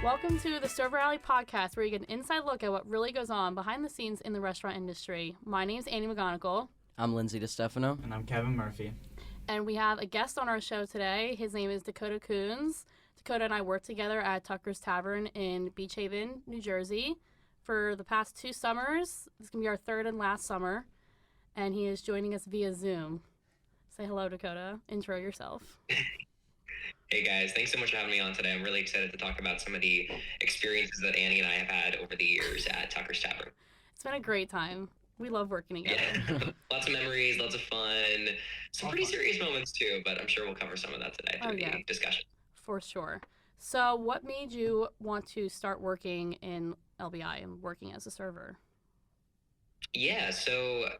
Welcome to the Server Alley podcast, where you get an inside look at what really goes on behind the scenes in the restaurant industry. My name is Aine McGonigle. I'm Lindsey DiStefano. And I'm Kevin Murphy. And we have a guest on our show today. His name is Dakotah Kuhns. Dakotah and I work together at Tucker's Tavern in Beach Haven, New Jersey, for the past 2 summers. This is going to be our 3rd and last summer. And he is joining us via Zoom. Say hello, Dakotah. Intro yourself. Hey guys, thanks so much for having me on today. I'm really excited to talk about some of the experiences that Annie and I have had over the years at Tucker's Tavern. It's been a great time. We love working together. Yeah, lots of memories, lots of fun, some pretty serious moments too, but I'm sure we'll cover some of that today through the discussion. For sure. So what made you want to start working in LBI and working as a server? Yeah, so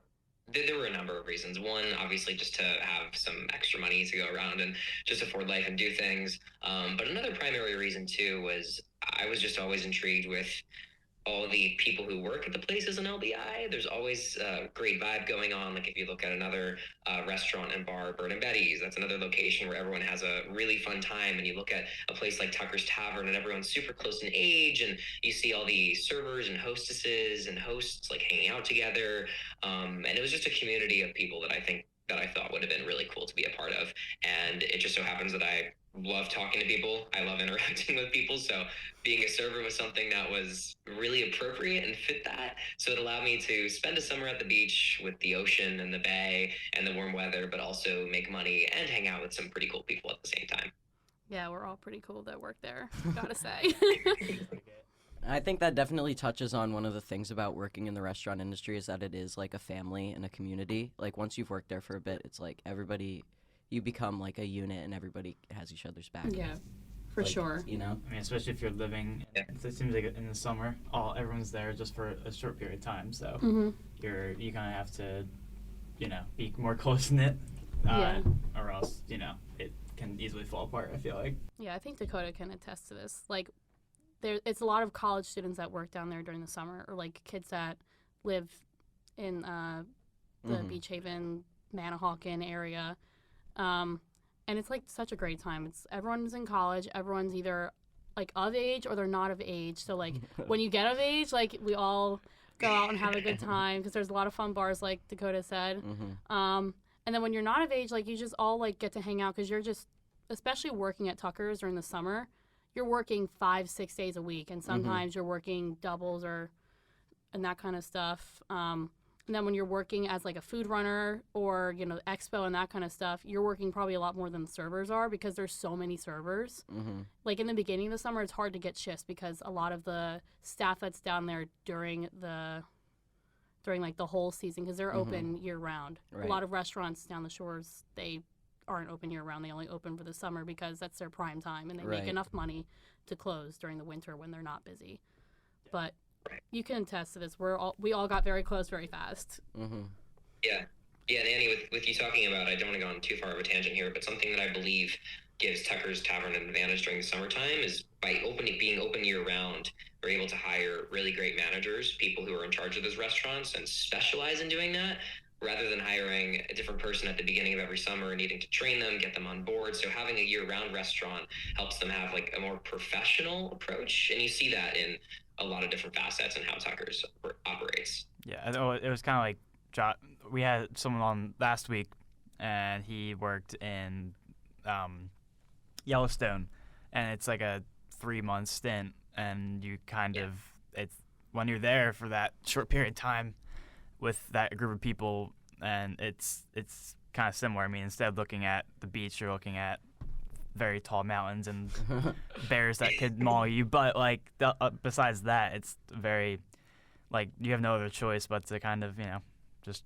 there were a number of reasons. One, obviously, just to have some extra money to go around and just afford life and do things. But another primary reason, too, was I was just always intrigued with all the people who work at the places in LBI. There's always a great vibe going on. Like if you look at another restaurant and bar, Bird and Betty's, that's another location where everyone has a really fun time. And you look at a place like Tucker's Tavern and everyone's super close in age, and you see all the servers and hostesses and hosts like hanging out together. And it was just a community of people that I thought would have been really cool to be a part of. And it just so happens that I love talking to people. I love interacting with people. So being a server was something that was really appropriate and fit that. So it allowed me to spend a summer at the beach with the ocean and the bay and the warm weather, but also make money and hang out with some pretty cool people at the same time. Yeah, we're all pretty cool that work there, gotta say. I think that definitely touches on one of the things about working in the restaurant industry is that it is like a family and a community. Like once you've worked there for a bit, it's like everybody, you become like a unit and everybody has each other's back. Yeah, for sure. You know? I mean, especially if you're living, it seems like in the summer, everyone's there just for a short period of time. So you kind of have to, be more close-knit or else, it can easily fall apart, I feel like. Yeah, I think Dakotah can attest to this. Like, it's a lot of college students that work down there during the summer, or like kids that live in the Beach Haven, Manahawkin area. And it's like such a great time. Everyone's in college. Everyone's either like of age or they're not of age. So like when you get of age, like we all go out and have a good time because there's a lot of fun bars, like Dakotah said. And then when you're not of age, like you just all like get to hang out because you're just, especially working at Tucker's during the summer, you're working 5-6 days a week, and sometimes you're working doubles and that kind of stuff. And then when you're working as like a food runner or expo and that kind of stuff, you're working probably a lot more than the servers are because there's so many servers. Like in the beginning of the summer, it's hard to get shifts because a lot of the staff that's down there during like the whole season, because they're open year round. Right. A lot of restaurants down the shores, they aren't open year round. They only open for the summer because that's their prime time, and they make enough money to close during the winter when they're not busy. But you can attest to this. We all got very close very fast. Yeah, and Annie, with you talking about, I don't want to go on too far of a tangent here, but something that I believe gives Tucker's Tavern an advantage during the summertime is by being open year round, we're able to hire really great managers, people who are in charge of those restaurants and specialize in doing that, rather than hiring a different person at the beginning of every summer and needing to train them, get them on board. So having a year-round restaurant helps them have like a more professional approach. And you see that in a lot of different facets and how Tucker's operates. Yeah, it was kind of like we had someone on last week, and he worked in Yellowstone, and it's like a 3-month stint, and you it's when you're there for that short period of time with that group of people, and it's kind of similar. I mean, instead of looking at the beach, you're looking at very tall mountains and bears that could maul you. But like besides that, it's very like you have no other choice but to kind of just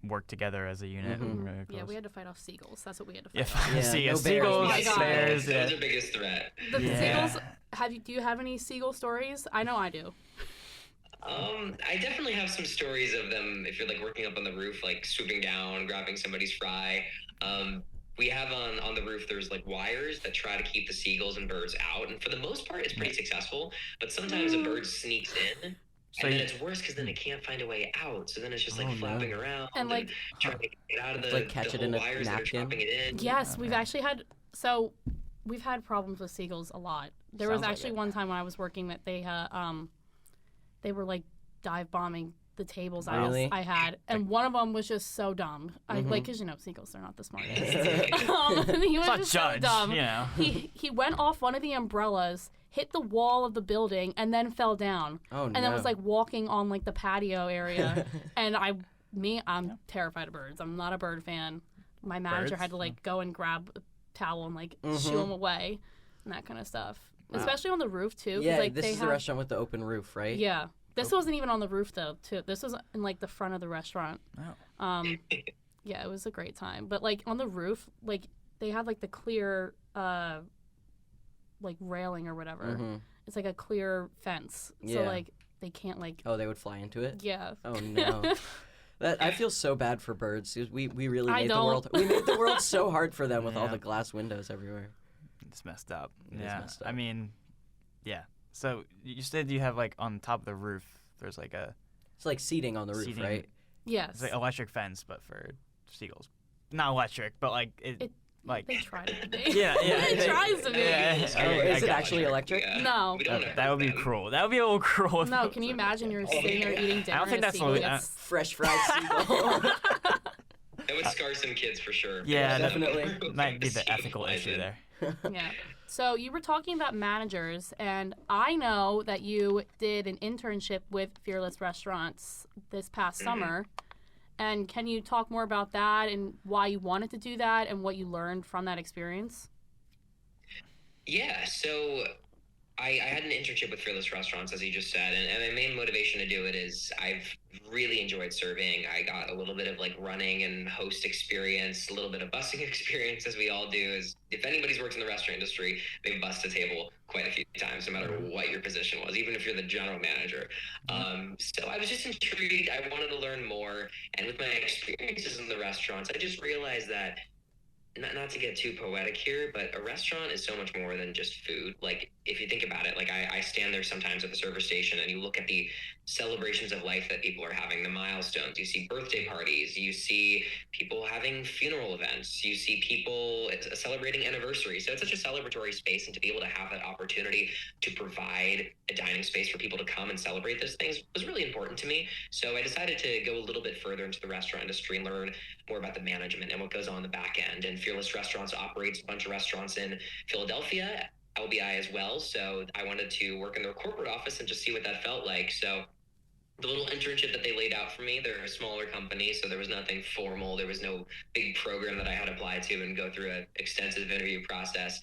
work together as a unit. Really yeah, we had to fight off seagulls. That's what we had to fight off. Seagulls, bears. Those are biggest threat. The seagulls. Do you have any seagull stories? I know I do. I definitely have some stories of them. If you're like working up on the roof, like swooping down, grabbing somebody's fry. We have on the roof, there's like wires that try to keep the seagulls and birds out. And for the most part, it's pretty successful. But sometimes a bird sneaks in. And then it's worse because then it can't find a way out. So then it's just like flapping around and like trying to get out of like catch it in a wires that are napkin. trapping it in. Yes, we've actually had. So we've had problems with seagulls a lot. There Sounds was like actually it. one time when I was working that they were like dive bombing the tables Really? I had, and one of them was just so dumb. I Mhm. like, because seagulls, they're not the smartest. He was It's not just judge, so dumb. you know. He went off one of the umbrellas, hit the wall of the building, and then fell down. Oh, And then was like walking on like the patio area, and I'm terrified of birds. I'm not a bird fan. My manager Birds? had to like go and grab a towel and like Mhm. shoo him away, and that kind of stuff. Wow. Especially on the roof too. 'cause, Yeah, like, this they is have, the restaurant with the open roof, right? Yeah, this wasn't even on the roof though. Too. This was in like the front of the restaurant. Oh. Yeah, it was a great time. But like on the roof, like they had like the clear, like railing or whatever. Mhm. It's like a clear fence. So Yeah. like they can't like. Oh, they would fly into it? Yeah. Oh, no. I feel so bad for birds. 'Cause we really I made the don't. world. We made the world so hard for them with all Yeah. the glass windows everywhere. It's messed up. It is Yeah. messed up. I mean, yeah. So you said you have like on top of the roof, there's like a It's like seating on the roof, Seating. right? Yes. it's like electric fence, but for seagulls. Not electric, but like It- like They tried it to be. Yeah, yeah. It tries to be. Yeah. Oh, I is it got actually you. electric? No. We don't wanna that would be hurt them. cruel. That would be a little cruel. if No, it can you was imagine you're sitting there eating dinner I don't think and a that's seagull what gets... Fresh fried seagull. That would scar some kids for sure. Yeah, definitely. Might be the ethical issue there. Yeah. So you were talking about managers, and I know that you did an internship with Fearless Restaurants this past summer. And can you talk more about that and why you wanted to do that and what you learned from that experience? Yeah, so I had an internship with Fearless Restaurants, as you just said, and my main motivation to do it is I've really enjoyed serving. I got a little bit of like running and host experience, a little bit of busing experience, as we all do. Is if anybody's worked in the restaurant industry, they've busted a table quite a few times, no matter what your position was, even if you're the general manager. So I was just intrigued. I wanted to learn more, and with my experiences in the restaurants, I just realized that. Not to get too poetic here, but a restaurant is so much more than just food. Like, if you think about it, like I stand there sometimes at the server station and you look at the celebrations of life that people are having, the milestones. You see birthday parties, you see people having funeral events, you see people celebrating anniversaries. So it's such a celebratory space, and to be able to have that opportunity to provide a dining space for people to come and celebrate those things was really important to me. So I decided to go a little bit further into the restaurant industry and learn more about the management and what goes on in the back end. And Fearless Restaurants operates a bunch of restaurants in Philadelphia, LBI as well. So I wanted to work in their corporate office and just see what that felt like. So the little internship that they laid out for me, they're a smaller company, so there was nothing formal. There was no big program that I had to apply to and go through an extensive interview process.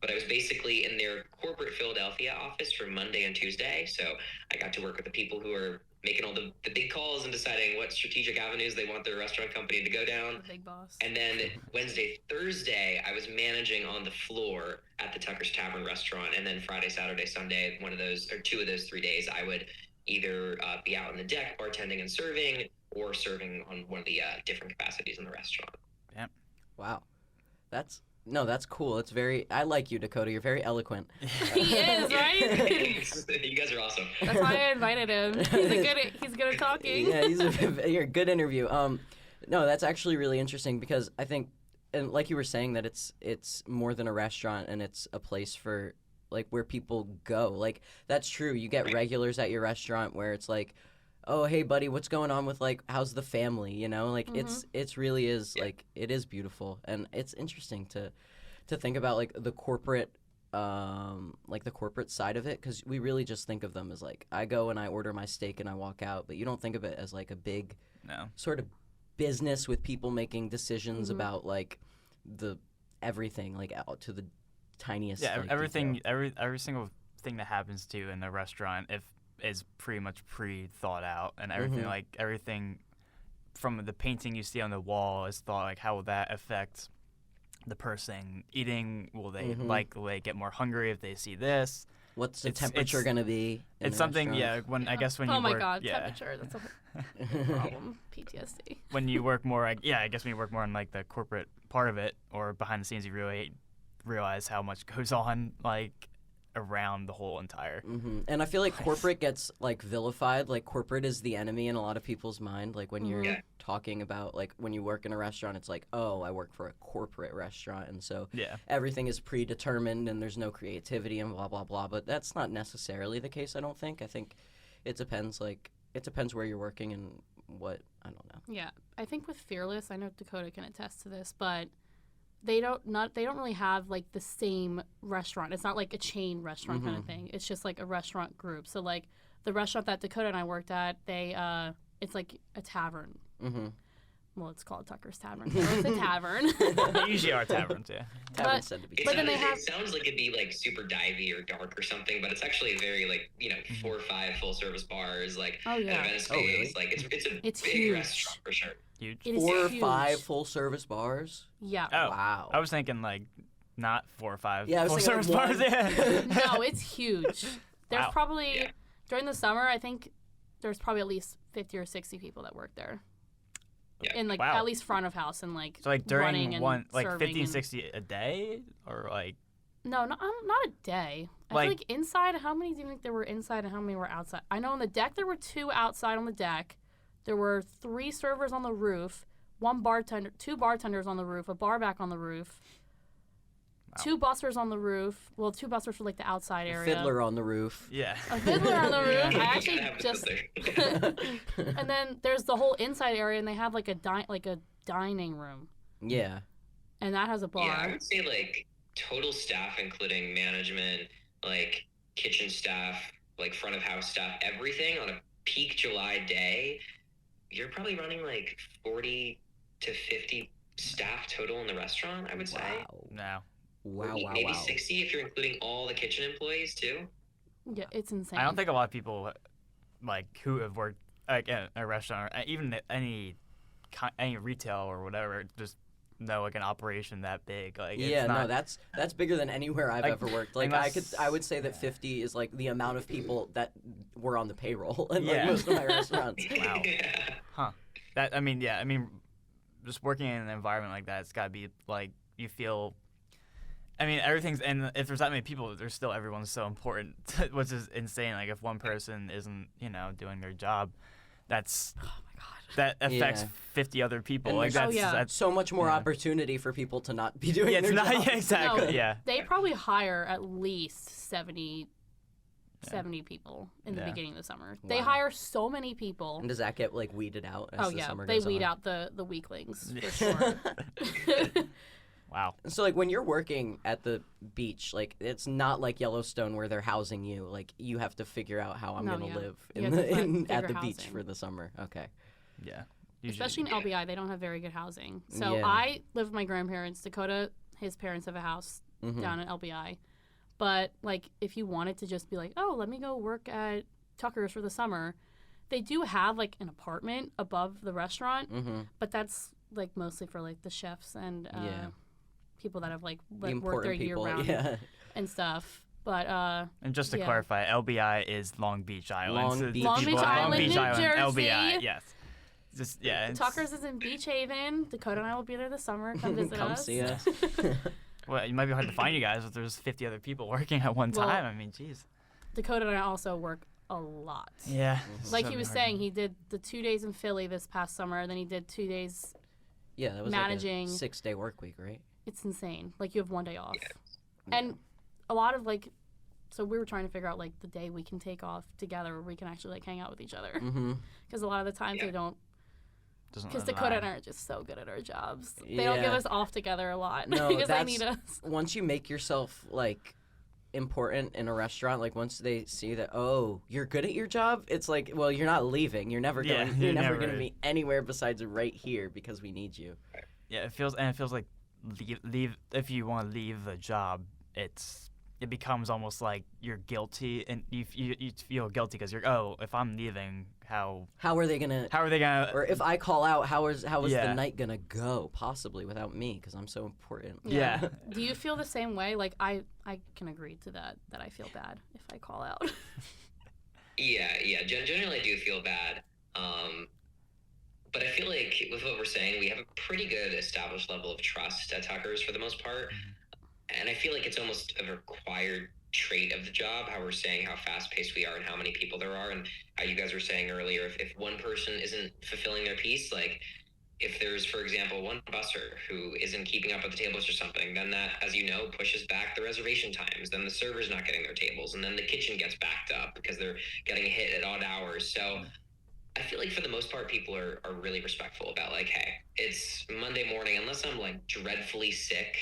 But I was basically in their corporate Philadelphia office for Monday and Tuesday. So I got to work with the people who are making all the big calls and deciding what strategic avenues they want their restaurant company to go down. The big boss. And then Wednesday, Thursday, I was managing on the floor at the Tucker's Tavern restaurant. And then Friday, Saturday, Sunday, one of those, or 2 of those 3 days, I would either be out on the deck bartending and serving, or serving on one of the different capacities in the restaurant. Wow. That's cool. It's very, I like you, Dakotah. You're very eloquent. He is, right? You guys are awesome. That's why I invited him. He's good at talking. Yeah, you're a good interview. No, that's actually really interesting because I think, and like you were saying, that it's more than a restaurant and it's a place for like where people go. Like that's true. You get regulars at your restaurant where it's like, oh hey buddy, what's going on with like how's the family? You know, like it's really is like it is beautiful, and it's interesting to think about like the corporate side of it, because we really just think of them as like I go and I order my steak and I walk out, but you don't think of it as like a big sort of business with people making decisions about like the everything like out to the tiniest everything detail. every single thing that happens to you in the restaurant is pretty much pre-thought out, and everything like everything from the painting you see on the wall is thought like how will that affect the person eating. Will they get more hungry if they see this? What's the temperature going to be in it's the something restaurant? I guess when oh you my work god, temperature, that's a problem. PTSD. when you work more I guess when you work more on like the corporate part of it or behind the scenes, you really realize how much goes on like around the whole entire. And I feel like corporate gets like vilified. Like corporate is the enemy in a lot of people's mind. Like when you're talking about like when you work in a restaurant, it's like, oh, I work for a corporate restaurant, and so everything is predetermined and there's no creativity and blah blah blah. But that's not necessarily the case. I don't think. I think it depends. Like it depends where you're working and what, I don't know. Yeah, I think with Fearless, I know Dakotah can attest to this, but they don't really have like the same restaurant. It's not like a chain restaurant kind of thing. It's just like a restaurant group. So like the restaurant that Dakotah and I worked at, it's like a tavern. Well, it's called Tucker's Tavern. So it's a tavern. They usually are taverns, yeah. Taverns tend to be. But then they have. It sounds like it'd be like super divey or dark or something, but it's actually very like 4 or 5 full service bars, like an event space. Really? Like it's a big huge. restaurant for sure. Huge. It is 4 or huge. 5 full service bars. Yeah. Oh, wow. I was thinking like not 4 or 5 Yeah, I was full thinking service like bars. one. Yeah. No, it's huge. There's probably during the summer, I think there's probably at least 50 or 60 people that work there. Yeah. In like at least front of house and like So like running during and one like serving 50 and... 60 a day or like No, not a day. I feel like inside, how many do you think there were inside and how many were outside? I know on the deck there were 2 outside on the deck. There were 3 servers on the roof, 2 bartenders on the roof, a bar back on the roof, 2 bussers on the roof. Well, 2 bussers for like the outside area. Fiddler on the roof. yeah. A fiddler on the roof. I actually Have a just. fiddler. And then there's the whole inside area, and they have like a dining room, Yeah. and that has a bar. Yeah, I would say like total staff, including management, like kitchen staff, like front of house staff, everything on a peak July day, you're probably running like 40 to 50 staff total in the restaurant, I would say. No. Wow. Maybe 60 if you're including all the kitchen employees too. Yeah, it's insane. I don't think a lot of people like who have worked like in a restaurant or even any retail or whatever just know like an operation that big. Like it's not, no, that's bigger than anywhere I've ever worked. Like I would say that 50 is like the amount of people that were on the payroll in like most of my restaurants. Wow. Huh. I mean, just working in an environment like that, it's got to be like you feel. I mean, everything's, and if there's that many people, there's still everyone's so important, which is insane. Like if one person isn't, doing their job, that's that affects 50 other people. And like that's so much more opportunity for people to not be doing their job. Yeah, exactly. No, yeah. They probably hire at least 70 people in the beginning of the summer. They hire so many people. And does that get like weeded out as the summer they goes weed on? out the weaklings for sure. Wow. So like when you're working at the beach, like it's not like Yellowstone where they're housing you. Like you have to figure out how I'm gonna live at the beach for the summer. Okay. Yeah. Especially in LBI, they don't have very good housing. So I live with my grandparents. Dakotah, his parents have a house down in LBI. But like if you wanted to just be like, oh, let me go work at Tucker's for the summer, they do have like an apartment above the restaurant, but that's like mostly for like the chefs and people that have like worked there year round and stuff. But and just to clarify, LBI is Long Beach Island. Long Beach Island, New Jersey. LBI, yes. Just Tucker's is in Beach Haven. Dakotah and I will be there this summer. Come visit Come us. see us. Well, it might be hard to find you guys if there's 50 other people working at one time. I mean, jeez. Dakotah and I also work a lot. Yeah. Like he was saying, he did the 2 days in Philly this past summer. Then he did 2 days that was managing. Like a 6-day work week, right? It's insane. Like you have 1 day off. And a lot of like, so we were trying to figure out like the day we can take off together where we can actually like hang out with each other. Because a lot of the times they don't. Because Dakotah and I are just so good at our jobs. They don't give us off together a lot. No, because they need us. Once you make yourself like important in a restaurant, like once they see that, oh, you're good at your job, it's like, well, you're not leaving. You're never going. You're never going to be anywhere besides right here because we need you. Yeah, it feels like leave if you want to leave the job, it becomes almost like you're guilty and you feel guilty because you're if I'm leaving, how are they gonna or if I call out, how is the night gonna go possibly without me because I'm so important. Yeah. Do you feel the same way? Like I can agree to that I feel bad if I call out. yeah generally I do feel bad, but I feel like with what we're saying, we have a pretty good established level of trust at Tucker's for the most part. And I feel like it's almost a required trait of the job, how we're saying how fast-paced we are and how many people there are, and how you guys were saying earlier, if one person isn't fulfilling their piece, like if there's, for example, one busser who isn't keeping up with the tables or something, then that, as you know, pushes back the reservation times. Then the server's not getting their tables, and then the kitchen gets backed up because they're getting hit at odd hours. So I feel like for the most part, people are really respectful about like, hey, it's Monday morning, unless I'm like dreadfully sick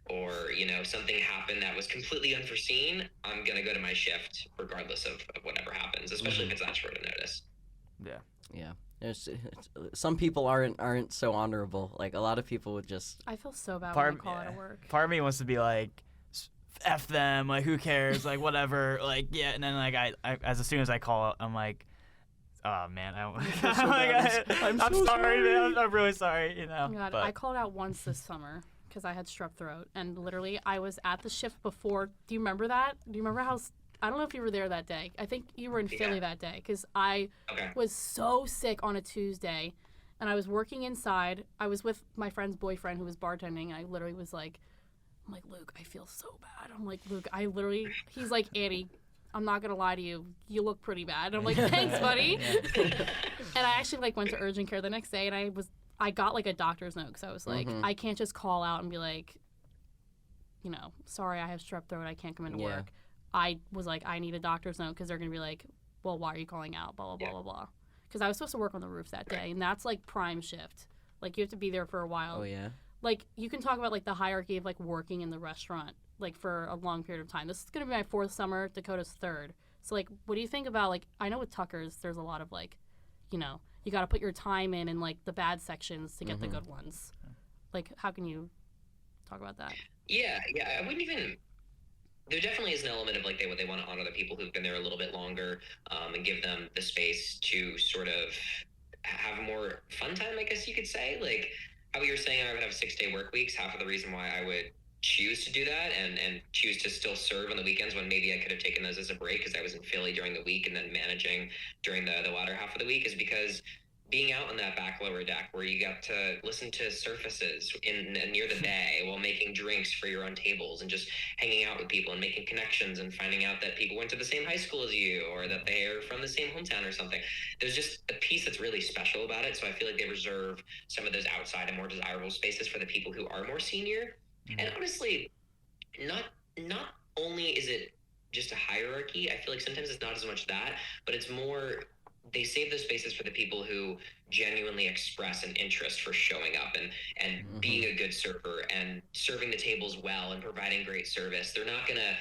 or, you know, something happened that was completely unforeseen, I'm going to go to my shift regardless of whatever happens, especially if it's that short of notice. Yeah. There's some people aren't so honorable. Like a lot of people would just. I feel so bad when I call out of work. Part of me wants to be like, F them, like who cares, like whatever, like yeah. And then like I as soon as I call out, I'm like, oh man, I'm sorry, man. I'm really sorry, you know. Oh God, but I called out once this summer because I had strep throat, and literally I was at the shift before. Do you remember that? Do you remember how? I don't know if you were there that day. I think you were in Philly that day because I was so sick on a Tuesday, and I was working inside. I was with my friend's boyfriend who was bartending, and I literally was like, I'm like, Luke, I feel so bad. I'm like, Luke, he's like, Annie, I'm not going to lie to you. You look pretty bad. And I'm like, thanks, buddy. And I actually like went to urgent care the next day, and I got like a doctor's note because I was like, I can't just call out and be like, you know, sorry, I have strep throat. I can't come into work. I was like, I need a doctor's note because they're going to be like, well, why are you calling out? Blah, blah, blah, blah, blah. Because I was supposed to work on the roof that day, and that's like prime shift. Like you have to be there for a while. Oh, yeah. Like you can talk about like the hierarchy of like working in the restaurant like for a long period of time. This is going to be my 4th summer, Dakotah's 3rd. So like, what do you think about like, I know with Tucker's, there's a lot of like, you know, you got to put your time in like the bad sections to get the good ones. Like, how can you talk about that? Yeah, I wouldn't even. There definitely is an element of like they want to honor the people who've been there a little bit longer, and give them the space to sort of have more fun time, I guess you could say. Like how you were saying, I would have 6-day work weeks. Half of the reason why I would choose to do that and choose to still serve on the weekends when maybe I could have taken those as a break because I was in Philly during the week and then managing during the latter half of the week is because being out on that back lower deck where you got to listen to surfaces near the bay while making drinks for your own tables and just hanging out with people and making connections and finding out that people went to the same high school as you or that they are from the same hometown or something. There's just a piece that's really special about it. So I feel like they reserve some of those outside and more desirable spaces for the people who are more senior. And honestly, not only is it just a hierarchy, I feel like sometimes it's not as much that, but it's more they save those spaces for the people who genuinely express an interest for showing up and being a good server and serving the tables well and providing great service. They're not going to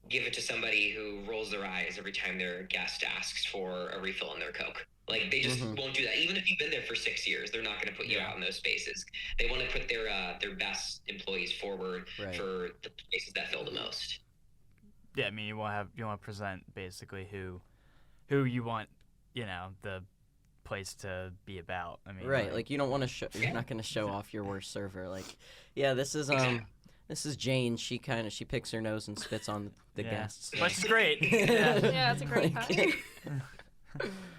give it to somebody who rolls their eyes every time their guest asks for a refill on their Coke. Like they just won't do that. Even if you've been there for 6 years, they're not going to put you out in those spaces. They want to put their best employees forward for the spaces that fill the most. Yeah, I mean you want to present basically who you want, you know, the place to be about. I mean, like you don't want to show. You're not going to show off your worst server. Like, yeah, this is Jane. She picks her nose and spits on the guests. But she's great. Yeah, it's a great time.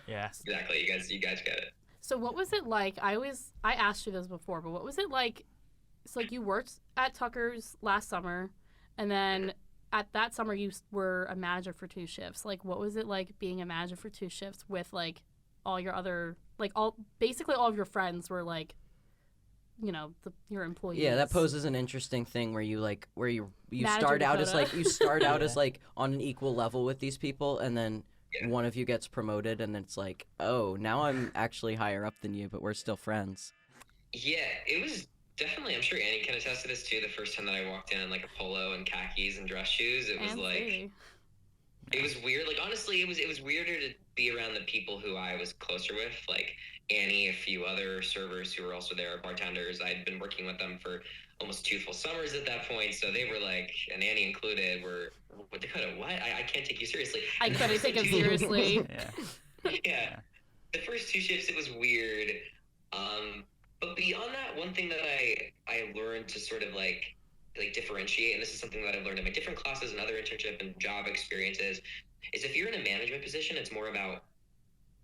Yeah, exactly. You guys get it. So what was it like? I asked you this before, but what was it like? It's like you worked at Tucker's last summer, and then at that summer you were a manager for 2 shifts. Like, what was it like being a manager for 2 shifts with like all your other basically all of your friends were like, you know, your employees? Yeah, that poses an interesting thing where you Manager start out Dakotah. as like on an equal level with these people, and then one of you gets promoted, and it's like, oh, now I'm actually higher up than you, but we're still friends. Yeah, it was definitely. I'm sure Annie can attest to this too. The first time that I walked in like a polo and khakis and dress shoes, it was it was weird. Like honestly, it was weirder to be around the people who I was closer with, like Annie, a few other servers who were also there, bartenders. I'd been working with them for almost 2 full summers at that point, so they were like, and Annie included, were what Dakotah? What? I can't take you seriously. I couldn't take him seriously. Yeah. The first 2 shifts, it was weird. But beyond that, one thing that I learned to sort of like differentiate, and this is something that I've learned in my different classes and other internship and job experiences, is if you're in a management position, it's more about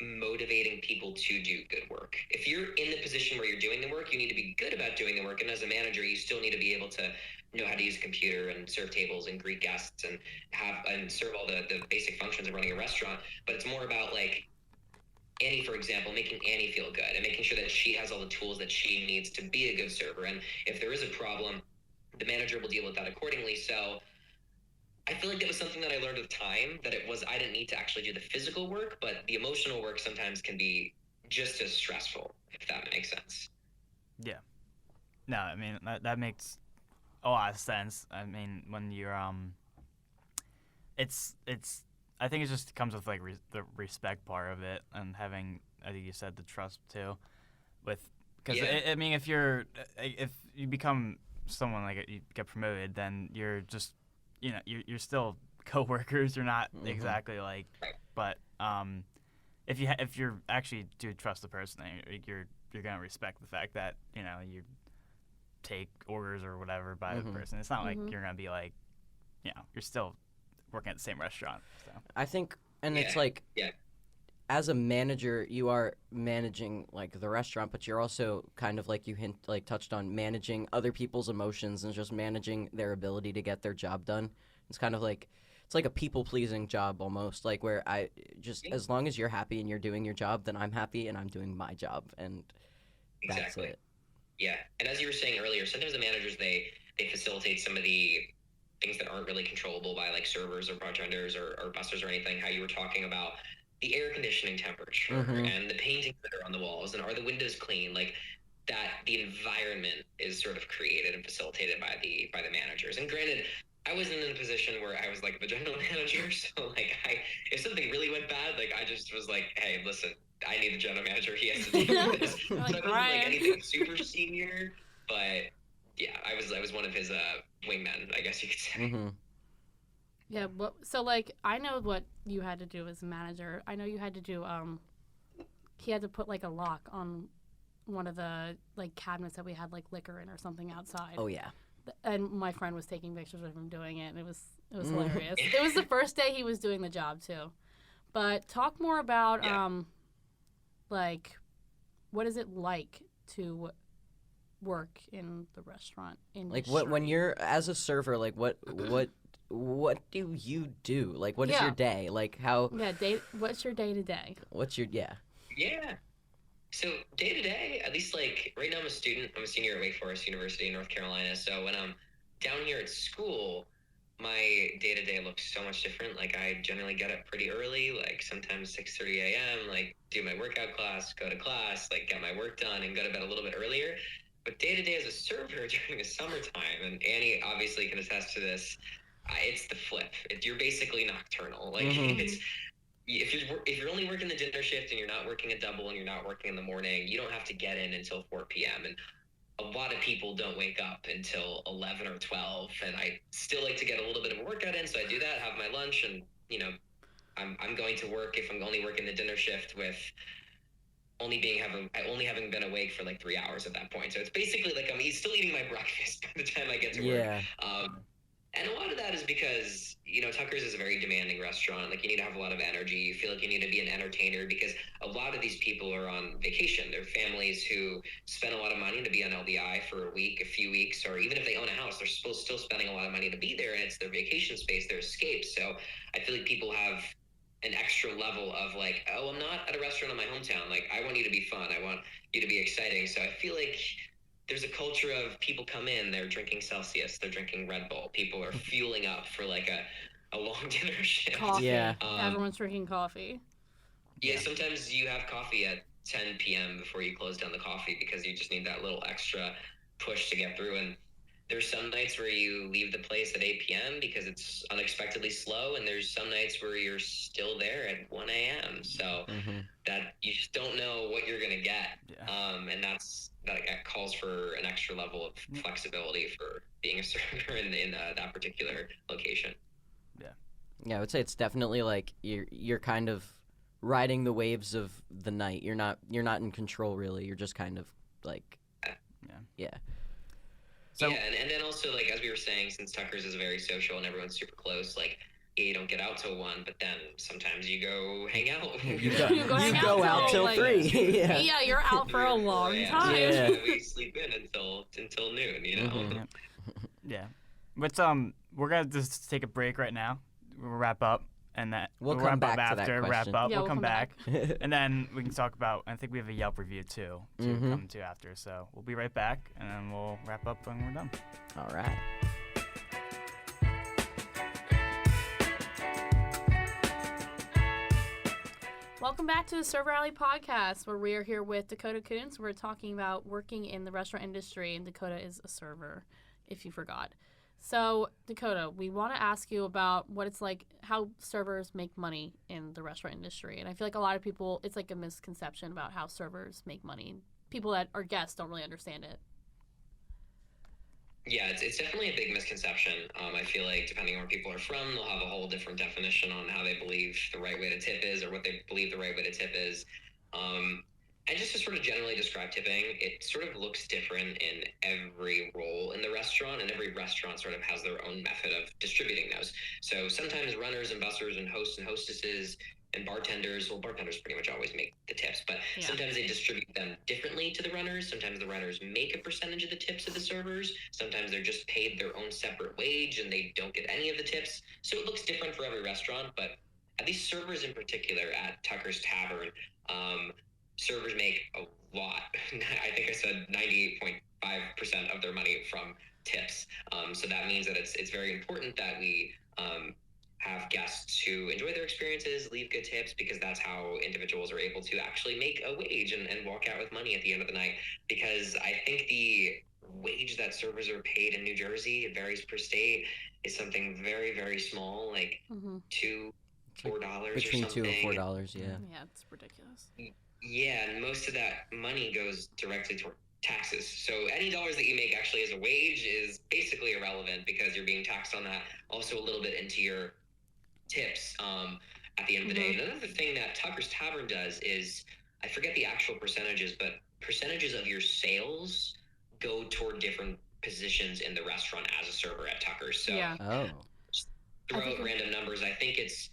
motivating people to do good work. If you're in the position where you're doing the work, you need to be good about doing the work. And as a manager, you still need to be able to know how to use a computer and serve tables and greet guests and serve all the basic functions of running a restaurant. But it's more about like Annie, for example, making Annie feel good and making sure that she has all the tools that she needs to be a good server. And if there is a problem, the manager will deal with that accordingly. So I feel like that was something that I learned with time, that I didn't need to actually do the physical work, but the emotional work sometimes can be just as stressful, if that makes sense. Yeah. No, I mean, that makes a lot of sense. I mean, when you're, it's, I think it just comes with, like, the respect part of it and having, I think you said, the trust, too, because, I mean, if you become someone, like, you get promoted, then you're just, you're still coworkers. You're not exactly like, but if you actually do trust the person, you're gonna respect the fact that you take orders or whatever by the person. It's not like you're gonna be like, you're still working at the same restaurant. So I think, and it's like, as a manager, you are managing like the restaurant, but you're also kind of like touched on managing other people's emotions and just managing their ability to get their job done. It's kind of like, it's like a people-pleasing job almost, like where I just, as long as you're happy and you're doing your job, then I'm happy and I'm doing my job, and that's it. Yeah, and as you were saying earlier, sometimes the managers, they facilitate some of the things that aren't really controllable by like servers or bartenders or bussers or anything. How you were talking about the air conditioning temperature and the paintings that are on the walls, and are the windows clean, like that. The environment is sort of created and facilitated by the managers. And granted, I wasn't in a position where I was like the general manager, so like if something really went bad, like I just was like, hey, listen, I need the general manager. He has to deal with this. So I wasn't like anything super senior, but yeah, I was one of his wingmen, I guess you could say. Yeah, but so like I know what you had to do as a manager. I know you had to do he had to put like a lock on one of the like cabinets that we had like liquor in or something outside. Oh yeah. And my friend was taking pictures of him doing it, and it was hilarious. It was the first day he was doing the job too. But talk more about like what is it like to work in the restaurant industry? Like when you're as a server, like what do you do? Like what is your day? Like how what's your day to day? What's your Yeah. So day to day, at least like right now I'm a student. I'm a senior at Wake Forest University in North Carolina. So when I'm down here at school, my day to day looks so much different. Like I generally get up pretty early, like sometimes 6:30 a.m., like do my workout class, go to class, like get my work done and go to bed a little bit earlier. But day to day as a server during the summertime, and Annie obviously can attest to this, it's the flip. You're basically nocturnal. Like if you're only working the dinner shift and you're not working a double and you're not working in the morning, you don't have to get in until 4 p.m. And a lot of people don't wake up until 11 or 12. And I still like to get a little bit of a workout in, so I do that, have my lunch, and I'm going to work if I'm only working the dinner shift with only having been awake for like 3 hours at that point. So it's basically like I'm still eating my breakfast by the time I get to work. And a lot of that is because, Tucker's is a very demanding restaurant. Like, you need to have a lot of energy. You feel like you need to be an entertainer because a lot of these people are on vacation. They're families who spend a lot of money to be on LDI for a week, a few weeks, or even if they own a house, they're still spending a lot of money to be there, and it's their vacation space, their escape. So I feel like people have an extra level of like, oh, I'm not at a restaurant in my hometown. Like, I want you to be fun. I want you to be exciting. So I feel like there's a culture of people come in, they're drinking Celsius, they're drinking Red Bull. People are fueling up for like a long dinner shift. Coffee. Everyone's drinking coffee. Yeah, sometimes you have coffee at 10 p.m. before you close down the coffee because you just need that little extra push to get through. And there's some nights where you leave the place at 8 p.m. because it's unexpectedly slow, and there's some nights where you're still there at 1 a.m. So that you just don't know what you're going to get. And that calls for an extra level of flexibility for being a server in that particular location. Yeah, I would say it's definitely like you're kind of riding the waves of the night. You're not in control really. You're just kind of like So and then also, like, as we were saying, since Tucker's is very social and everyone's super close, like you don't get out till 1, but then sometimes you go hang out. You hang go out till like, 3. Yeah, you're out for a long time. Yeah. We sleep in until noon, you know. Mhm. Yeah. But we're gonna just take a break right now. We'll wrap up, and We'll wrap come up back to that after wrap question. up. Yeah, we'll come back, Mhm. and then we can talk about. I think we have a Yelp review too to come to after. So we'll be right back, and then we'll wrap up when we're done. All right. Welcome back to the Server Alley podcast, where we are here with Dakotah Kuhns. We're talking about working in the restaurant industry, and Dakotah is a server, if you forgot. So, Dakotah, we want to ask you about what it's like, how servers make money in the restaurant industry. And I feel like a lot of people, it's like a misconception about how servers make money. People that are guests don't really understand it. Yeah, it's definitely a big misconception. I feel like depending on where people are from, they'll have a whole different definition on how they believe the right way to tip is, or what they believe the right way to tip is. And just to sort of generally describe tipping, it sort of looks different in every role in the restaurant, and every restaurant sort of has their own method of distributing those. So sometimes runners and bussers and hosts and hostesses and bartenders, well, bartenders pretty much always make the tips, but Yeah. sometimes they distribute them differently to the runners. Sometimes the runners make a percentage of the tips of the servers. Sometimes they're just paid their own separate wage and they don't get any of the tips. So it looks different for every restaurant, but at least servers in particular at Tucker's Tavern, servers make a lot. I think I said 98.5% of their money from tips. So that means that it's very important that we have guests who enjoy their experiences, leave good tips, because that's how individuals are able to actually make a wage and walk out with money at the end of the night. Because I think the wage that servers are paid in New Jersey, it varies per state, is something very, very small, like $2-4 Between or something. $2 and $4, yeah. Yeah, it's ridiculous. Yeah, and most of that money goes directly toward taxes. So any dollars that you make actually as a wage is basically irrelevant, because you're being taxed on that, also a little bit into your tips at the end of the day. Another thing that Tucker's Tavern does is, I forget the actual percentages, but percentages of your sales go toward different positions in the restaurant as a server at Tucker's. So throw out random numbers. I think it's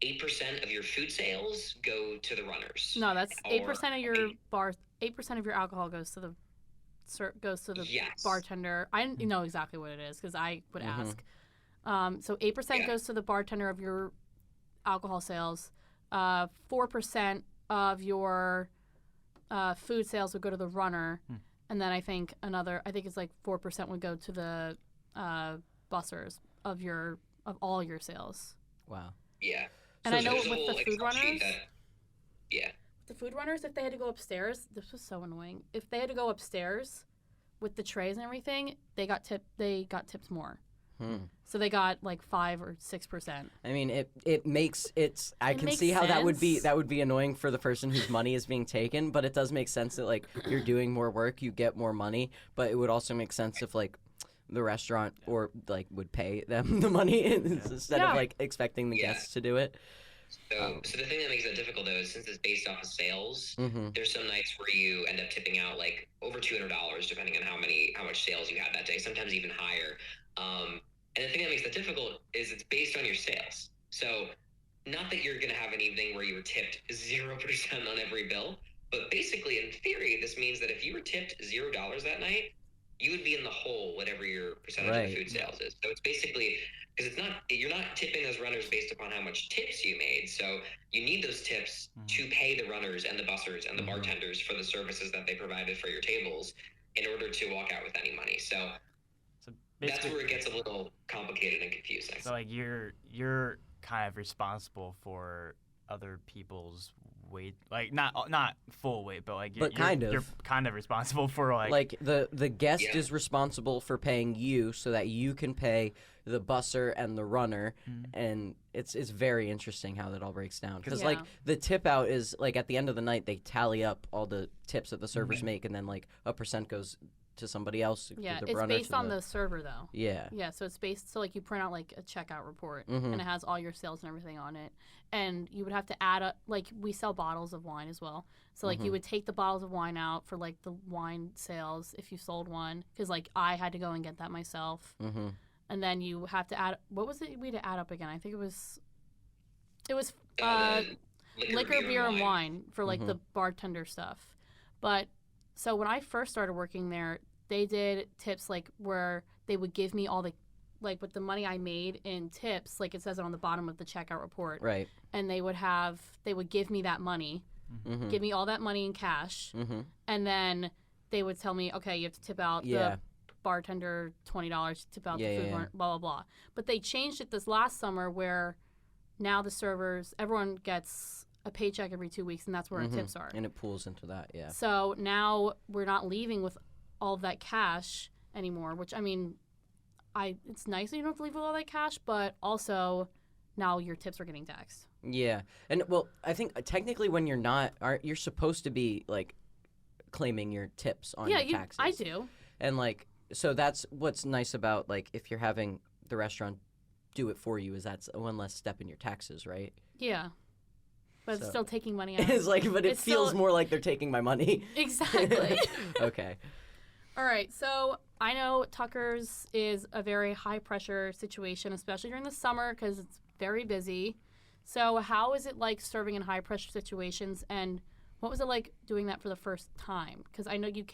8% of your food sales go to the runners. No, that's 8% of your bar. 8% of your alcohol goes to the bartender. I didn't know exactly what it is because I would ask. So 8% goes to the bartender of your alcohol sales. 4% of your food sales would go to the runner, and then I think it's like 4% would go to the bussers of all your sales. Wow. Yeah. And so I know there's a with whole the food Excel sheet runners. Yeah. The food runners, if they had to go upstairs, this was so annoying. If they had to go upstairs with the trays and everything, they got tips more. So they got like 5 or 6%. I mean, it makes I can makes see how that would sense. be annoying for the person whose money is being taken, but it does make sense that like you're doing more work, you get more money, but it would also make sense if like the restaurant or like would pay them the money instead of like expecting the guests to do it. So the thing that makes that difficult though is, since it's based off of sales, there's some nights where you end up tipping out like over $200 depending on how much sales you had that day, sometimes even higher. And the thing that makes that difficult is it's based on your sales. So not that you're going to have an evening where you were tipped 0% on every bill, but basically in theory, this means that if you were tipped $0 that night, you would be in the hole, whatever your percentage of the food sales is. So it's basically, because you're not tipping those runners based upon how much tips you made. So you need those tips to pay the runners and the bussers and the bartenders for the services that they provided for your tables in order to walk out with any money. So that's where it gets a little complicated and confusing. So like you're kind of responsible for other people's weight, like not full weight, but like you're kind of responsible for like the guest is responsible for paying you so that you can pay the busser and the runner, and it's very interesting how that all breaks down, because like the tip out is like at the end of the night they tally up all the tips that the servers make, and then like a percent goes to somebody else. It's based on the server though. Yeah, so it's based, so like you print out like a checkout report and it has all your sales and everything on it, and you would have to add up, like we sell bottles of wine as well, so like you would take the bottles of wine out for like the wine sales if you sold one, because like I had to go and get that myself, and then you have to add. What was it we had to add up again? I think it was liquor, beer, and wine for like the bartender stuff. But so when I first started working there, they did tips like where they would give me all the, like with the money I made in tips, like it says it on the bottom of the checkout report. Right. And they would give me that money, give me all that money in cash, and then they would tell me, okay, you have to tip out the bartender $20, tip out the food, blah, blah, blah. But they changed it this last summer where now the servers, everyone gets a paycheck every 2 weeks, and that's where our tips are. And it pools into that, yeah. So now we're not leaving with all of that cash anymore, which, I mean, it's nice that you don't have to leave with all that cash, but also now your tips are getting taxed. Yeah. And, well, I think technically when you're not, you're supposed to be, like, claiming your tips on your taxes. I do. And, like, so that's what's nice about, like, if you're having the restaurant do it for you, is that's one less step in your taxes, right? Yeah. But it's still taking money out. It's like, but it feels more like they're taking my money. Exactly. Okay. All right. So I know Tucker's is a very high-pressure situation, especially during the summer because it's very busy. So how is it like serving in high-pressure situations, and what was it like doing that for the first time? Because I know you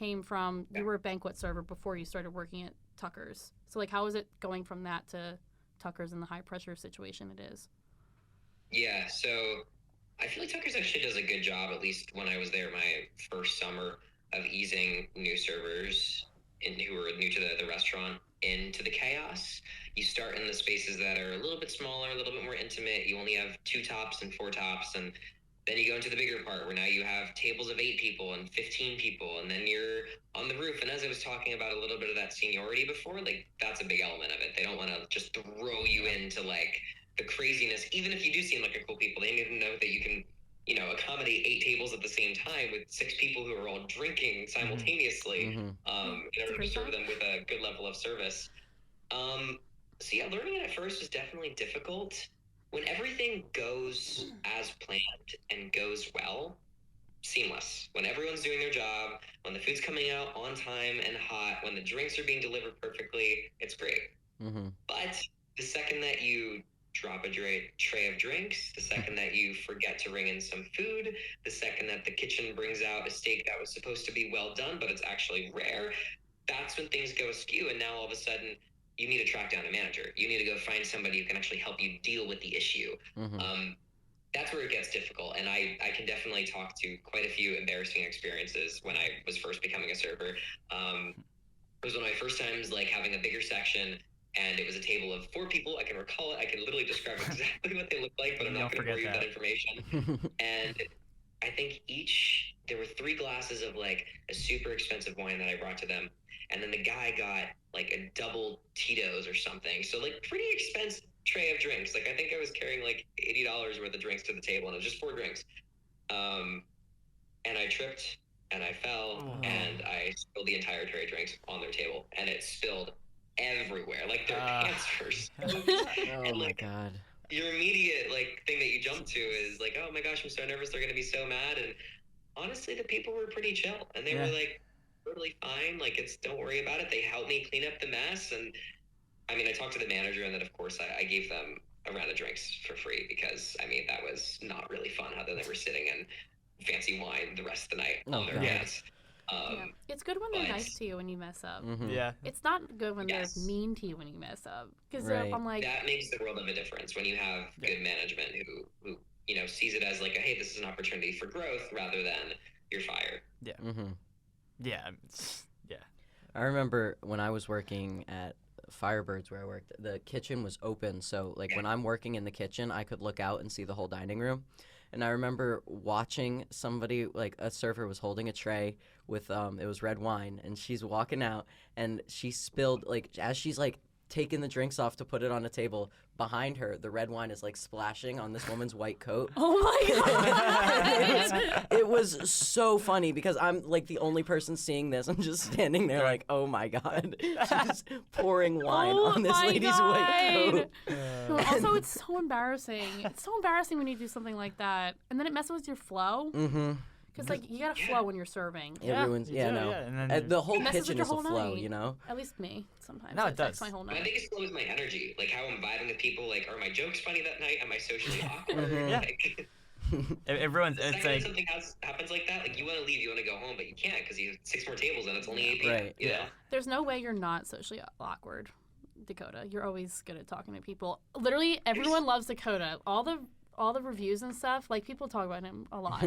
were a banquet server before you started working at Tucker's. So, like, how is it going from that to Tucker's in the high-pressure situation it is? Yeah, so I feel like Tucker's actually does a good job, at least when I was there my first summer, of easing new servers who are new to the restaurant into the chaos. You start in the spaces that are a little bit smaller, a little bit more intimate. You only have 2 tops and 4 tops, and then you go into the bigger part where now you have tables of 8 people and 15 people, and then you're on the roof. And as I was talking about a little bit of that seniority before, like, that's a big element of it. They don't want to just throw you into, like, the craziness. Even if you do seem like a cool people, they need to know that you can, accommodate 8 tables at the same time with 6 people who are all drinking simultaneously in order to serve them with a good level of service. So yeah, learning it at first was definitely difficult. When everything goes as planned and goes well, seamless. When everyone's doing their job, when the food's coming out on time and hot, when the drinks are being delivered perfectly, it's great. But the second that you drop a tray of drinks, the second that you forget to bring in some food, the second that the kitchen brings out a steak that was supposed to be well done, but it's actually rare, that's when things go askew. And now all of a sudden, you need to track down a manager. You need to go find somebody who can actually help you deal with the issue. That's where it gets difficult. And I can definitely talk to quite a few embarrassing experiences when I was first becoming a server. It was one of my first times, like, having a bigger section, and it was a table of 4 people. I can recall it. I can literally describe exactly what they looked like, but I'm not going to bore you with that information. And I think there were 3 glasses of, like, a super expensive wine that I brought to them. And then the guy got, like, a double Tito's or something. So, like, pretty expensive tray of drinks. Like, I think I was carrying, like, $80 worth of drinks to the table, and it was just 4 drinks. And I tripped, and I fell, and I spilled the entire tray of drinks on their table. And it spilled everywhere. Like, their pants were soaked. And, like, my God. Your immediate, like, thing that you jump to is, like, oh, my gosh, I'm so nervous. They're going to be so mad. And honestly, the people were pretty chill. And they were, like, totally fine. Like, don't worry about it. They helped me clean up the mess. And I mean, I talked to the manager, and then of course I gave them a round of drinks for free because, I mean, that was not really fun how they were sitting in fancy wine the rest of the night on their hands. It's good when they're nice to you when you mess up. Yeah. It's not good when they're mean to you when you mess up. Because I'm like, that makes the world of a difference when you have good management who sees it as like, hey, this is an opportunity for growth rather than you're fired. Yeah. Yeah. Yeah. I remember when I was working at Firebirds where I worked, the kitchen was open. So, like, when I'm working in the kitchen, I could look out and see the whole dining room. And I remember watching somebody, like, a server was holding a tray with, it was red wine, and she's walking out, and she spilled, like, as she's, like, taking the drinks off to put it on a table, behind her, the red wine is, like, splashing on this woman's white coat. Oh, my God. It was so funny because I'm, like, the only person seeing this. I'm just standing there like, oh, my God. She's pouring wine on this lady's white coat. No, also, it's so embarrassing. It's so embarrassing when you do something like that. And then it messes with your flow. Because like you gotta flow when you're serving. It ruins. you Yeah, do, no. and then The whole messes kitchen with is your a whole flow, night. you know. At least me sometimes. No, it affects does. my whole My night. biggest flow is my energy, like how I'm vibing with people. Like, are my jokes funny that night? Am I socially awkward? Yeah. Like, it ruins. the It's second like something else happens like that, like you want to leave, you want to go home, but you can't because you have 6 more tables and it's only 8 p.m. Right. You know? There's no way you're not socially awkward, Dakotah. You're always good at talking to people. Literally, everyone loves Dakotah. All the reviews and stuff, like people talk about him a lot.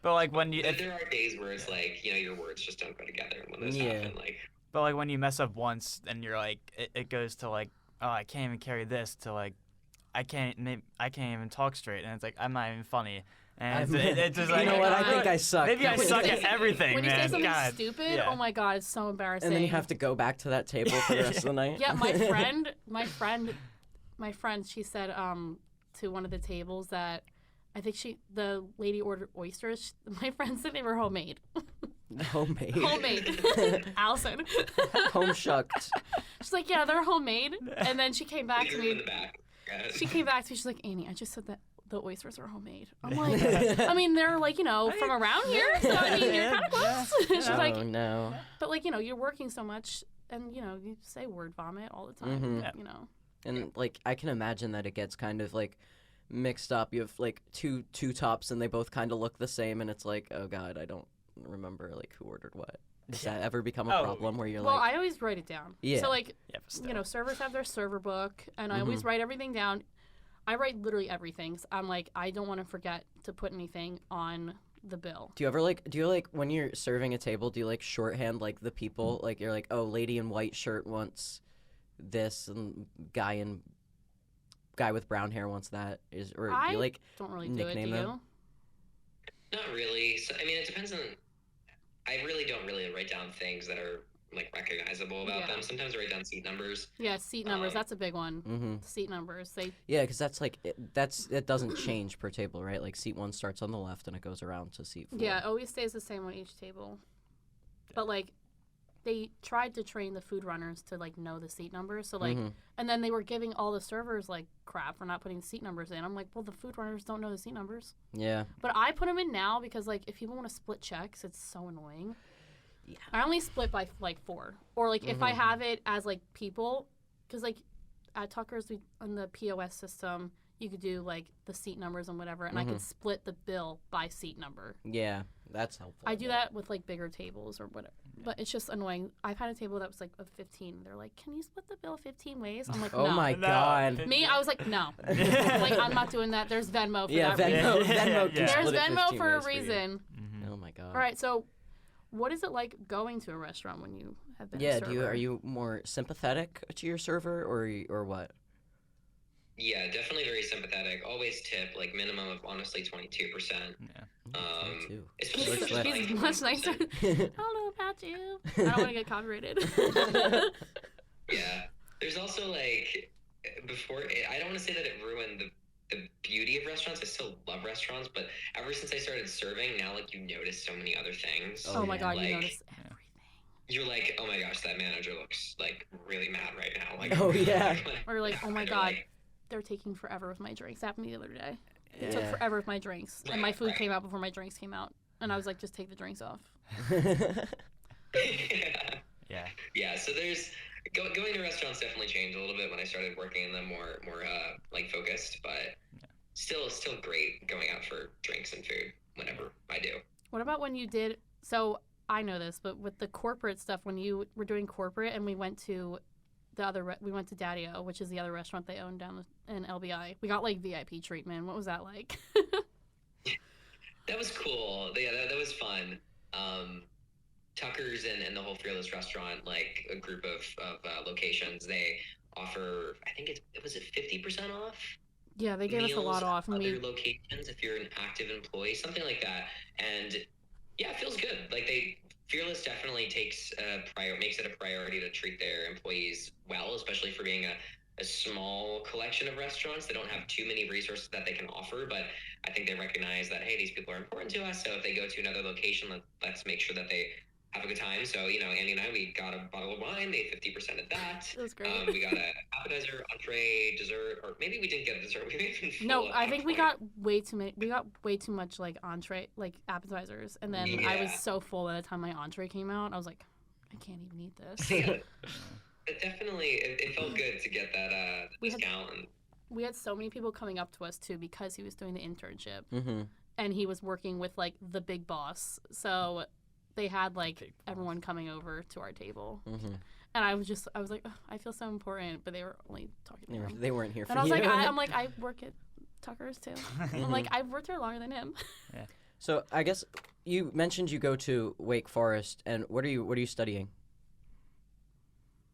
but like when you But there are days where it's like, you know, your words just don't go together, and when those Yeah. happen, like. but like when you mess up once and you're like it goes to like, oh, I can't even carry this, to like I can't even talk straight, and it's like I'm not even funny, and it's just like, You know what? I God. think I suck. maybe I suck at everything, When you say man. something God. stupid, Yeah. oh my god, it's so embarrassing. And then you have to go back to that table for the rest of the night. Yeah, my friend, she said to one of the tables that I think the lady ordered oysters. My friend said they were homemade. Homemade. Allison. Home shucked. She's like, yeah, they're homemade. And then she came back to In the me. back. She came back to me. She's like, Aine, I just said that the oysters are homemade. I'm like, I mean, they're like, you know, from around here. So I mean, you're kind of close. She's Oh like, no. but like, you know, you're working so much, and you know, you say word vomit all the time. Mhm. You know. And like I can imagine that it gets kind of like mixed up. You have like two tops and they both kind of look the same, and it's like, oh god, I don't remember like who ordered what. Does that ever become a Oh, problem where you're Well, like, I always write it down. Yeah. So like, Yeah, but still. you know, servers have their server book, and I always write everything down. I write literally everything. So I'm like, I don't want to forget to put anything on the bill. do you like when you're serving a table, do you like shorthand like the people, like you're like, oh, lady in white shirt wants this, and guy with brown hair wants that, or do you like Don't really do it, do nickname you? them? Not really. So, I mean, it depends on. I really don't really write down things that are like recognizable about Yeah. them. Sometimes I write down seat numbers. Yeah, seat numbers. That's a big one. Mm-hmm. Seat numbers. They Yeah, because that's like it doesn't change per table, right? Like seat 1 starts on the left and it goes around to seat 4. Yeah, it always stays the same on each table. But like, they tried to train the food runners to like know the seat numbers. So like, and then they were giving all the servers like crap for not putting seat numbers in. I'm like, well, the food runners don't know the seat numbers. Yeah. But I put them in now because like if people want to split checks, it's so annoying. Yeah. I only split by like 4, or like if I have it as like people, because like at Tucker's on the POS system, you could do like the seat numbers and whatever, and I could split the bill by seat number. Yeah, that's helpful. I do that with like bigger tables or whatever, but it's just annoying. I've had a table that was like of 15. They're like, "Can you split the bill 15 ways?" I'm like, Oh "No." my No. god. Me, I was like, "No." Like, I'm not doing that. There's Venmo for Yeah, that reason. Venmo can Yeah. There's split it Venmo 15 for a ways you. reason. Oh my god. All right, so what is it like going to a restaurant when you have been a Yeah, server? are you more sympathetic to your server or what? Yeah, definitely very sympathetic. Always tip, like minimum of honestly 22%. Yeah. Too. Especially Looks for like- He's like much nicer. I don't know about you. I don't want to get copyrighted. Yeah. There's also like I don't want to say that it ruined the beauty of restaurants. I still love restaurants, but ever since I started serving, now like you notice so many other things. Oh my god, you Like, notice everything. You're like, oh my gosh, that manager looks like really mad right now. Like, Oh, yeah. Or like, oh my Or, god, like, they're taking forever with my drinks. That happened the other day. It Yeah. took forever with my drinks, and my Right, food right. came out before my drinks came out. And I was like, just take the drinks off. Yeah. Yeah, so there's going to restaurants definitely changed a little bit when I started working in them more like focused, but still great going out for drinks and food whenever I do. What about when you did? So I know this, but with the corporate stuff, when you were doing corporate, and we went to we went to Daddy-O, which is the other restaurant they own down in LBI. We got like VIP treatment. What was that like? That was cool. Yeah, that was fun. Tucker's and the whole Fearless restaurant, like a group of locations, they offer, I think it was 50% off. Yeah, they gave us a meals lot off, at and other we locations if you're an active employee, something like that. And yeah, it feels good. Like Fearless definitely makes it a priority to treat their employees well, especially for being a small collection of restaurants. They don't have too many resources that they can offer, but I think they recognize that, hey, these people are important to us. So if they go to another location, let's make sure that they have a good time. So, Andy and I, we got a bottle of wine, made 50% of that. It was great. We got an appetizer, entree, dessert, or maybe we didn't get dessert. We may have been full No, at I that think we point. got way too many. We got way too much like entree, like appetizers, and then I was Yeah. so full by the time my entree came out. I was like, I can't even eat this. Yeah. It definitely, it felt good to get that We had- discount. We had so many people coming up to us too because he was doing the internship Mm-hmm. and he was working with like the big boss. So they had like Big boss. everyone coming over to our table, Mm-hmm. and I was like, "Ugh, I feel so important, but they were only talking to him. They weren't here for And I was you. like, I'm like, I work at Tucker's too. I'm like, I've worked here longer than him. So I guess you mentioned you go to Wake Forest, and what are you studying?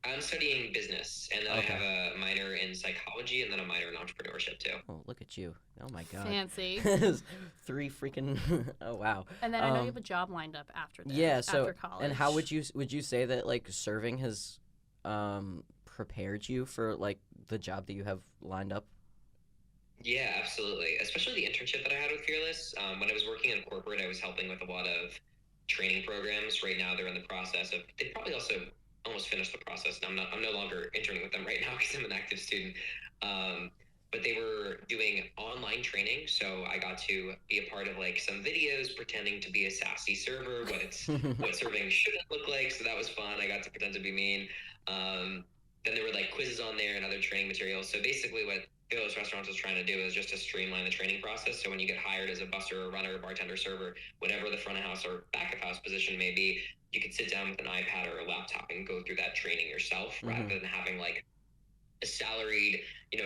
I'm studying business, and then Okay. I have a minor in psychology, and then a minor in entrepreneurship too. Oh, look at you! Oh my God. Fancy. 3 freaking. Oh wow. And then I know you Um, have a job lined up after this. Yeah. So after college. and how would you say that like serving has prepared you for like the job that you have lined up? Yeah, absolutely. Especially the internship that I had with Fearless. When I was working in corporate, I was helping with a lot of training programs. Right now, they're in the process of. They probably also almost finished the process. And I'm no longer interning with them right now because I'm an active student. But they were doing online training, so I got to be a part of like some videos pretending to be a sassy server, what serving shouldn't look like. So that was fun. I got to pretend to be mean. Then there were like quizzes on there and other training materials. So basically, what Fearless Restaurants was trying to do is just to streamline the training process. So when you get hired as a busser, or runner, bartender, server, whatever the front of house or back of house position may be, you could sit down with an iPad or a laptop and go through that training yourself, rather than having like a salaried,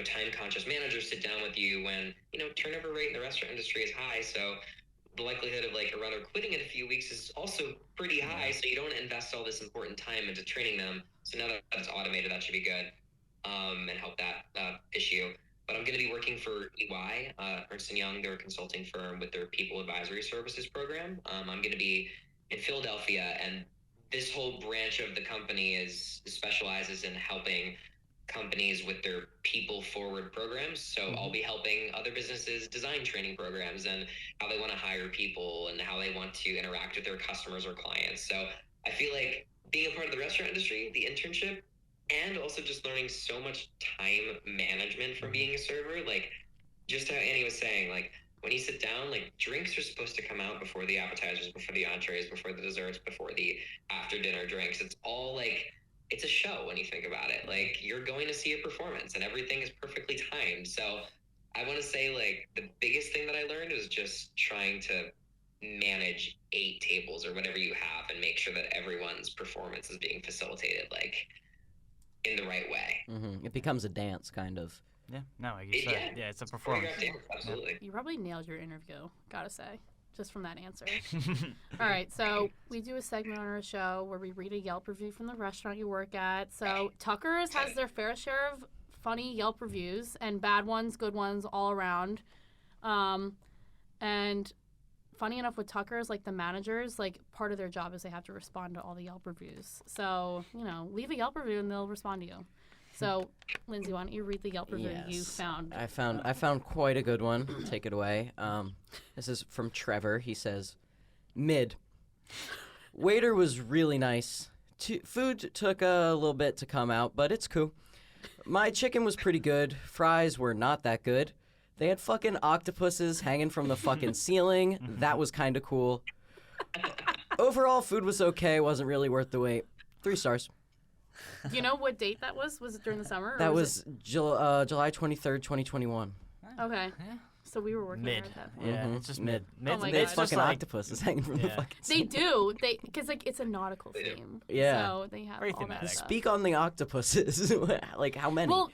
time-conscious manager sit down with you when, turnover rate in the restaurant industry is high. So the likelihood of like a runner quitting in a few weeks is also pretty high. So you don't want to invest all this important time into training them. So now that it's automated, that should be good, and help that issue. But I'm going to be working for EY, Ernst & Young. They're a consulting firm with their People Advisory Services program. I'm going to be in Philadelphia, and this whole branch of the company specializes in helping companies with their people forward programs. So I'll be helping other businesses design training programs and how they want to hire people and how they want to interact with their customers or clients. So I feel like being a part of the restaurant industry, the internship, and also just learning so much time management from being a server, like just how Annie was saying, like when you sit down, like drinks are supposed to come out before the appetizers, before the entrees, before the desserts, before the after dinner drinks. It's all like, it's a show when you think about it. Like you're going to see a performance and everything is perfectly timed. So I want to say like the biggest thing that I learned was just trying to manage 8 tables or whatever you have and make sure that everyone's performance is being facilitated like in the right way. Mm-hmm. It becomes a dance, kind of. Yeah, no, like you said, yeah, it's a performance. Choreographed dance, absolutely. You probably nailed your interview, gotta say, just from that answer. All right, so we do a segment on our show where we read a Yelp review from the restaurant you work at. So Tucker's has their fair share of funny Yelp reviews and bad ones, good ones, all around. And funny enough with Tucker's, like the managers, like part of their job is they have to respond to all the Yelp reviews. So, leave a Yelp review and they'll respond to you. So, Lindsay, why don't you read the Yelp review you found? I found quite a good one. Take it away. This is from Trevor. He says, "Mid. Waiter was really nice. Food took a little bit to come out, but it's cool. My chicken was pretty good. Fries were not that good. They had fucking octopuses hanging from the fucking ceiling. That was kind of cool. Overall, food was okay. Wasn't really worth the wait. 3 stars." Do you know what date that was? Was it during the summer? Or That was was July 23rd, 2021. Okay. Yeah. So we were working Mid. there at that point. Yeah, Mhm. it's just Mid. mid. Oh my They had God. fucking like, octopuses hanging from the yeah. fucking They do. Because like it's a nautical They do. theme. Yeah. So they have Very all that thematic. stuff. Speak on the octopuses. Like, how many? Well,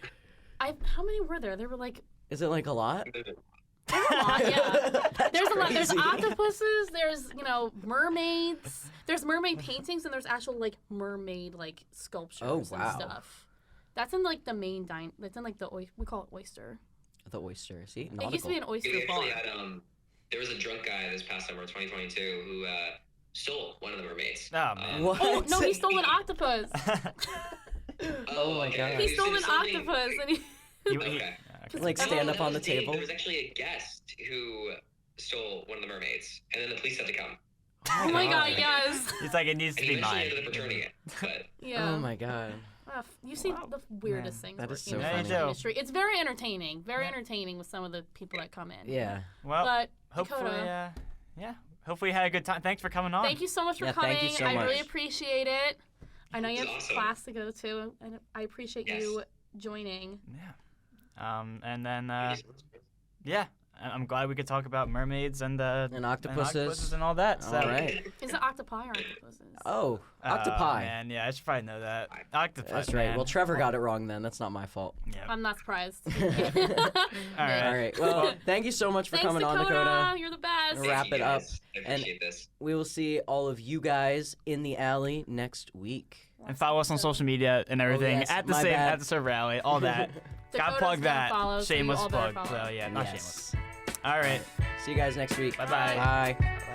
how many were there? There were like Is it like a lot? there's a lot. Yeah. That's There's a lot. There's crazy. octopuses. There's mermaids. There's mermaid paintings and there's actual like mermaid like sculptures Oh, and wow. stuff. That's in like the main That's in like we call it oyster. The oyster. See? It used to be an We oyster bar. actually had there was a drunk guy this past summer, 2022, who stole one of the mermaids. Oh, man. What? Oh no, he stole an octopus. Oh my God. He He stole an did something- octopus and he. Okay. Like stand up on the table? There was actually a guest who stole one of the mermaids, and then the police had to come. Oh my god, yes. He's like, it needs to And be eventually mine. ended up returning it. But Yeah. Oh my god. You see the weirdest things That is working so in the funny. industry. It's very entertaining. Very entertaining with some of the people that come in. Yeah. Well, But hopefully, Dakotah, hopefully you had a good time. Thanks for coming on. thank you so much for Yeah, coming. thank you so I really much. appreciate it. I know you This have is awesome. class to go to, and I appreciate Yes. you joining. Yeah. And then, yeah, I'm glad we could talk about mermaids and octopuses. and all that. So. All right. Is it octopi or octopuses? Oh, octopi. Man, yeah, I should probably know that. Octopi. That's right. Man. Well, Trevor got it wrong then. That's not my fault. Yeah. I'm not surprised. All right. All right. Well, thank you so much for Thanks, coming on, Dakotah. Dakotah. You're the best. We'll wrap thank you it up. guys. I And- appreciate this. We will see all of you guys in the alley next week. And follow us on social media and everything yes, at the my same bad. at the serve rally, all that. Gotta Dakotah's plug gonna that. follow, so you Shameless all better plug. follow. So yeah, not shameless. Yes. All right. See you guys next week. Bye-bye. Bye.